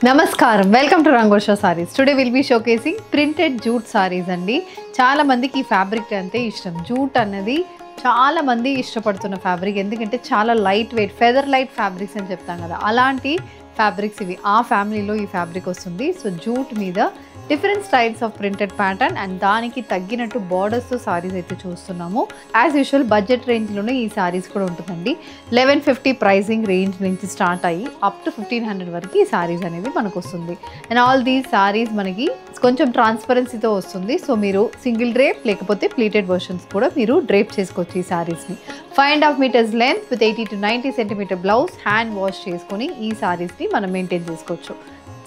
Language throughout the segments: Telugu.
Namaskaram, welcome to Rangosha Sarees. Today we'll be showcasing printed jute sarees andi. Chaala mandiki ee fabric ante ishtam. Jute annadi chaala mandi ishtapadutuna fabric endukante chaala light weight feather light fabrics ani cheptam kada. Alanti fabrics ivi aa family lo ee fabric ostundi. So jute meeda different styles of printed pattern and దానికి తగ్గినట్టు బోర్డర్స్ తో సారీస్ అయితే చూస్తున్నాము. యాజ్ యూజువల్ బడ్జెట్ రేంజ్ లోనే ఈ సారీస్ కూడా ఉంటుందండి. 1150 ప్రైసింగ్ రేంజ్ నుంచి స్టార్ట్ అయ్యి అప్ టు 1500 వరకు ఈ సారీస్ అనేది మనకు వస్తుంది. అండ్ ఆల్ దీస్ సారీస్ మనకి కొంచెం ట్రాన్స్పరెన్సీతో వస్తుంది. సో మీరు సింగిల్ డ్రేప్ లేకపోతే ప్లీటెడ్ వర్షన్స్ కూడా మీరు డ్రేప్ చేసుకోవచ్చు ఈ సారీస్ ని. 5.5 metres length with 80 to 90 centimetre blouse hand wash చేసుకొని ఈ సారీస్ ని మనం మెయింటైన్ చేసుకోవచ్చు.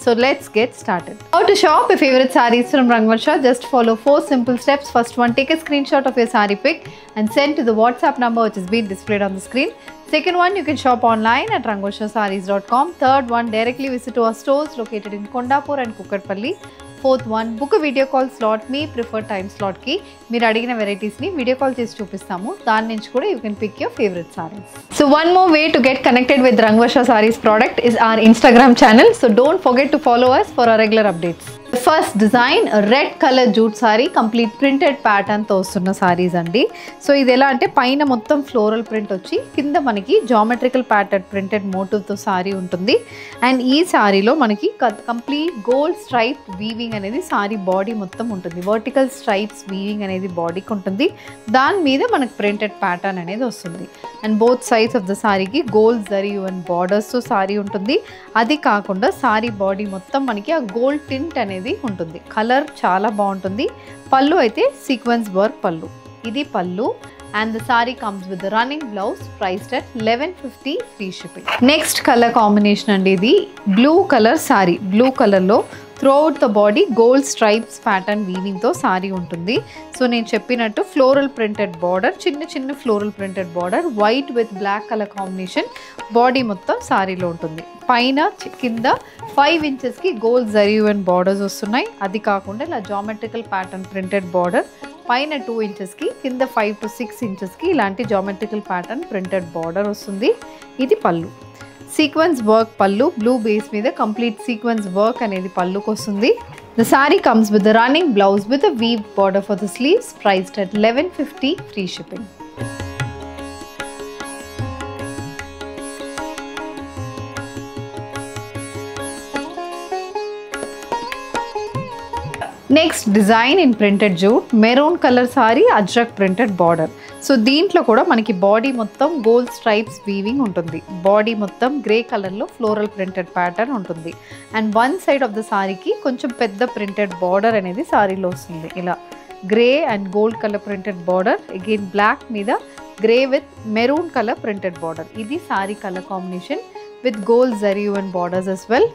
So let's get started. How to shop your favorite sarees from Rangvarsha? Just follow 4 simple steps. First one, take a screenshot of your saree pic and send to the WhatsApp number which is being displayed on the screen. Second one, you can shop online at rangvarshasarees.com. Third one, directly visit to our stores located in Kondapur and Kukatpalli. Fourth one, book a video call slot. Me prefer time slot ki meer adigina varieties ni video call chesi chupistamu. Dani nunchi kuda you can pick your favorite sarees. So one more way to get connected with Rangvarsha Sarees product is our Instagram channel. So don't forget to follow us for our regular updates. The first design, a red color jute saree, complete printed pattern తో వస్తున్న sarees అండి. సో ఇది ఎలా అంటే పైన మొత్తం ఫ్లోరల్ ప్రింట్ వచ్చి కింద మనకి జామెట్రికల్ ప్యాటర్న్ ప్రింటెడ్ మోటివ్ తో సారీ ఉంటుంది. అండ్ ఈ సారీలో మనకి కంప్లీట్ గోల్డ్ స్ట్రైప్ వీవింగ్ అనేది సారీ బాడీ మొత్తం ఉంటుంది. వర్టికల్ స్ట్రైప్స్ వీవింగ్ అనేది బాడీకి ఉంటుంది. దాని మీద మనకి ప్రింటెడ్ ప్యాటర్న్ అనేది వస్తుంది. And both sides of the సారీకి గోల్డ్ జరీ అండ్ బార్డర్స్ తో సారీ ఉంటుంది. అది కాకుండా సారీ బాడీ మొత్తం మనకి ఆ గోల్డ్ టింట్ అనేది ఉంటుంది. కలర్ చాలా బాగుంటుంది. పళ్ళు అయితే సీక్వెన్స్ వర్క్ పళ్ళు. ఇది పళ్ళు. And the saree comes with the running blouse priced at 1150 free shipping. Next color combination and idi blue color saree. Blue color lo throughout the body gold stripes pattern weaving తో saree ఉంటుంది. సో నేను చెప్పినట్టు ఫ్లోరల్ ప్రింటెడ్ బార్డర్, చిన్న floral printed border, white with black colour combination body మొత్తం సారీలో ఉంటుంది. పైన కింద 5 inches కి గోల్డ్ జరీ అండ్ బార్డర్స్ వస్తున్నాయి. అది కాకుండా ఇలా జామెట్రికల్ ప్యాటర్న్ ప్రింటెడ్ బార్డర్, పైన 2 inches కి కింద 5 to 6 inches కి ఇలాంటి జామెట్రికల్ ప్యాటర్న్ ప్రింటెడ్ బార్డర్ వస్తుంది. ఇది పళ్ళు. సీక్వెన్స్ వర్క్ పళ్ళు, బ్లూ బేస్ మీద కంప్లీట్ సీక్వెన్స్ వర్క్ అనేది పళ్ళుకి వస్తుంది. The saree comes with the running blouse with a weave border for the sleeves priced at 1150 free shipping. Next design in printed jute, maroon colour sari, ajrak printed border. So దీంట్లో కూడా మనకి బాడీ మొత్తం గోల్డ్ స్ట్రైప్స్ వీవింగ్ ఉంటుంది. బాడీ మొత్తం గ్రే కలర్లో ఫ్లోరల్ ప్రింటెడ్ ప్యాటర్న్ ఉంటుంది. And one side of the సారీకి కొంచెం పెద్ద ప్రింటెడ్ బార్డర్ అనేది సారీలో వస్తుంది. ఇలా grey and gold colour printed border, again black మీద grey with maroon colour printed border. ఇది sari colour combination with gold zari and borders as well.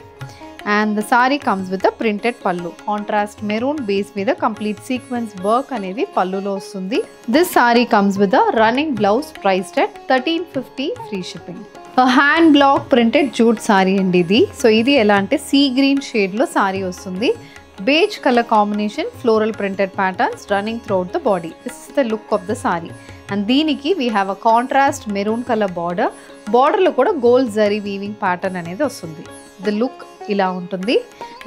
And the saree comes with a printed pallu. Contrast maroon base మీద complete sequence work అనేది పళ్ళులో వస్తుంది. This saree comes with a running blouse priced at 1350 free shipping. A hand block printed jute saree అండి ఇది. సో ఇది ఎలా అంటే సీ గ్రీన్ షేడ్ లో సారీ వస్తుంది. Beige colour combination, floral printed patterns running throughout the body. This is the look of the sari. And దీనికి we have a contrast maroon colour border. బార్డర్లో కూడా గోల్డ్ జరీ వీవింగ్ ప్యాటర్న్ అనేది వస్తుంది. ద లుక్ ఇలా ఉంటుంది.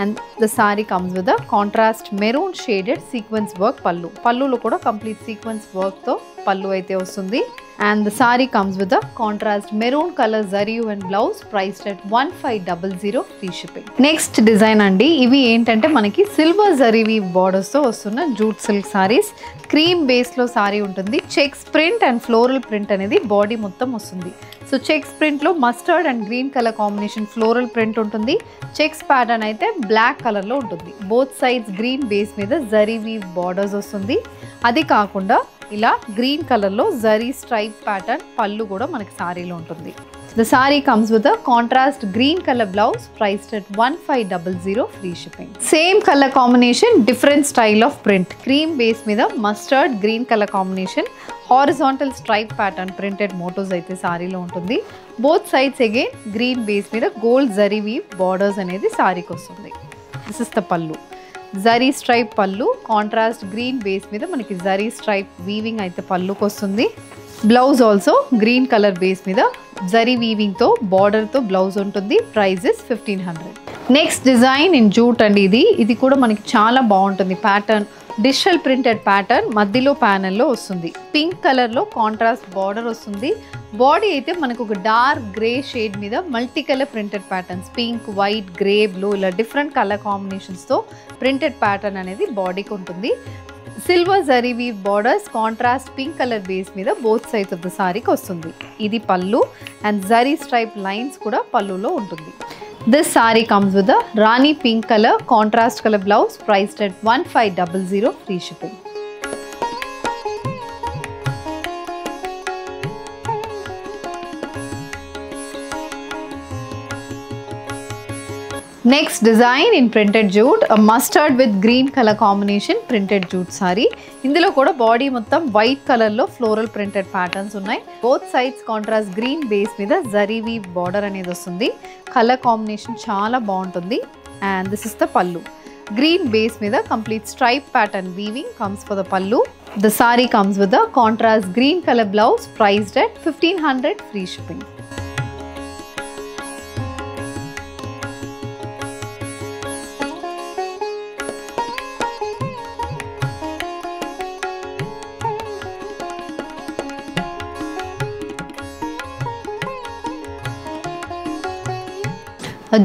And the sari comes with a contrast maroon shaded sequence work pallu. పళ్ళులో కూడా కంప్లీట్ సీక్వెన్స్ వర్క్తో పళ్ళు అయితే వస్తుంది. And the sari comes with a contrast maroon colour zari and blouse priced at 1500 free shipping. Next design అండి, ఇవి ఏంటంటే మనకి సిల్వర్ జరీ వీవ్ బార్డర్స్తో వస్తున్న జూట్ సిల్క్ సారీస్. క్రీమ్ బేస్లో సారీ ఉంటుంది. Checks print and floral print అనేది బాడీ మొత్తం వస్తుంది. సో చెక్స్ ప్రింట్లో mustard and green colour combination floral print ఉంటుంది. చెక్స్ ప్యాటర్న్ అయితే బ్లాక్ కలర్లో ఉంటుంది. బోత్ సైడ్స్ గ్రీన్ బేస్ మీద జరీ వీవ్ బార్డర్స్ వస్తుంది. అది కాకుండా ఇలా గ్రీన్ కలర్లో జరీ స్ట్రైప్ ప్యాటర్న్ పళ్ళు కూడా మనకి సారీలో ఉంటుంది. The sari comes with a contrast green colour blouse priced at 1500 free shipping. Same colour combination, different style of print. Cream base మీద mustard green colour combination, horizontal stripe pattern printed motifs అయితే సారీలో ఉంటుంది. Both sides again green base మీద గోల్డ్ జరీ వీవ్ బార్డర్స్ అనేది సారీకి వస్తుంది. This is the pallu. Zari stripe pallu, contrast green base మీద మనకి జరీ స్ట్రైప్ వీవింగ్ అయితే పళ్ళుకి వస్తుంది. Blouse also green colour base మీద జరీ వీవింగ్ తో బార్డర్ తో బ్లౌజ్ ఉంటుంది. Price is 1500. Next design in jute అండి. ఇది కూడా మనకి చాలా బాగుంటుంది. ప్యాటర్న్ డిజిటల్ ప్రింటెడ్ ప్యాటర్న్ మధ్యలో ప్యానెల్లో వస్తుంది. పింక్ కలర్లో కాంట్రాస్ట్ బార్డర్ వస్తుంది. బాడీ అయితే మనకు ఒక డార్క్ గ్రే షేడ్ మీద multi colour printed patterns, pink, white, grey, blue ఇలా డిఫరెంట్ కలర్ కాంబినేషన్స్తో ప్రింటెడ్ ప్యాటర్న్ అనేది బాడీకి ఉంటుంది. Silver zari weave borders contrast pink colour base మీద బోత్ సైడ్స్ ఆఫ్ ద సారీకి వస్తుంది. ఇది పళ్ళు అండ్ జరీ స్ట్రైప్ లైన్స్ కూడా పళ్ళులో ఉంటుంది. This saree comes with a Rani pink color contrast color blouse priced at 1500 free shipping. Next design in printed jute, a mustard with green color combination printed jute saree. ఇందులో కూడా బాడీ మొత్తం వైట్ కలర్ లో ఫ్లోరల్ ప్రింటెడ్ ప్యాటర్న్స్ ఉన్నాయి. Both sides contrast green base మీద జరీ వీవ్ బార్డర్ అనేది వస్తుంది. కలర్ కాంబినేషన్ చాలా బాగుంటుంది. అండ్ దిస్ ఇస్ ద పల్లు. గ్రీన్ బేస్ మీద complete stripe pattern weaving comes for the పల్లు. The saree comes with a contrast green color blouse priced at 1500 free shipping.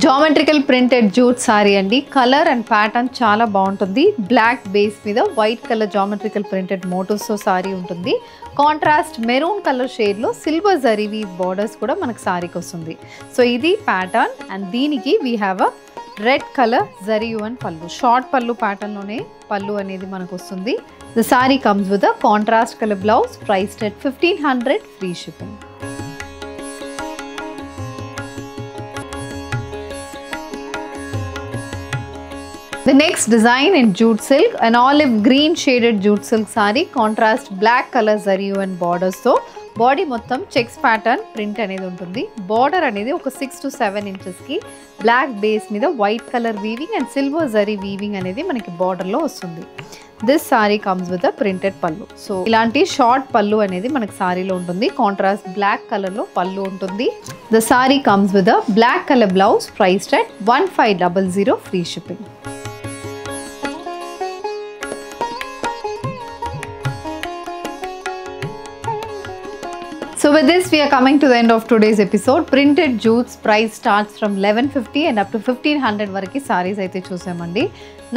Geometrical printed jute sari అండి. కలర్ అండ్ ప్యాటర్న్ చాలా బాగుంటుంది. బ్లాక్ బేస్ మీద వైట్ కలర్ జామెట్రికల్ ప్రింటెడ్ మోటివ్స్తో సారీ ఉంటుంది. కాంట్రాస్ట్ మెరూన్ కలర్ షేడ్లో సిల్వర్ జరీ వీవ్ బార్డర్స్ కూడా మనకు సారీకి వస్తుంది. సో ఇది ప్యాటర్న్ అండ్ దీనికి we have a red colour zari and pallu. Short pallu ప్యాటర్న్లోనే పళ్ళు అనేది మనకు వస్తుంది. The sari comes with a contrast colour blouse priced at 1500 free shipping. The next design in jute silk, an olive green shaded jute silk saree, contrast black color zari and borders తో బాడీ మొత్తం చెక్స్ ప్యాటర్న్ ప్రింట్ అనేది ఉంటుంది. బార్డర్ అనేది ఒక 6 to 7 inches కి బ్లాక్ బేస్ మీద white colour weaving and silver zari weaving అనేది మనకి బార్డర్లో వస్తుంది. This sorry comes with a printed పళ్ళు. సో ఇలాంటి షార్ట్ పళ్ళు అనేది మనకి సారీలో ఉంటుంది. కాంట్రాస్ట్ బ్లాక్ కలర్లో పళ్ళు ఉంటుంది. The sari comes with a black colour blouse priced at 1500 free shipping. So with this we are coming to the end of today's episode. Printed jutes price starts from 1150 and up to 1500 varaki sarees aithe chusamandi.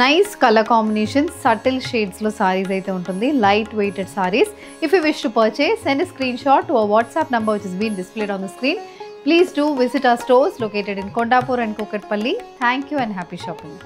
Nice color combinations, subtle shades lo sarees aithe untundi. Light weighted sarees. If you wish to purchase, send a screenshot to our WhatsApp number which is being displayed on the screen. Please do visit our stores located in Kondapur and Kokatpalli. Thank you and happy shopping.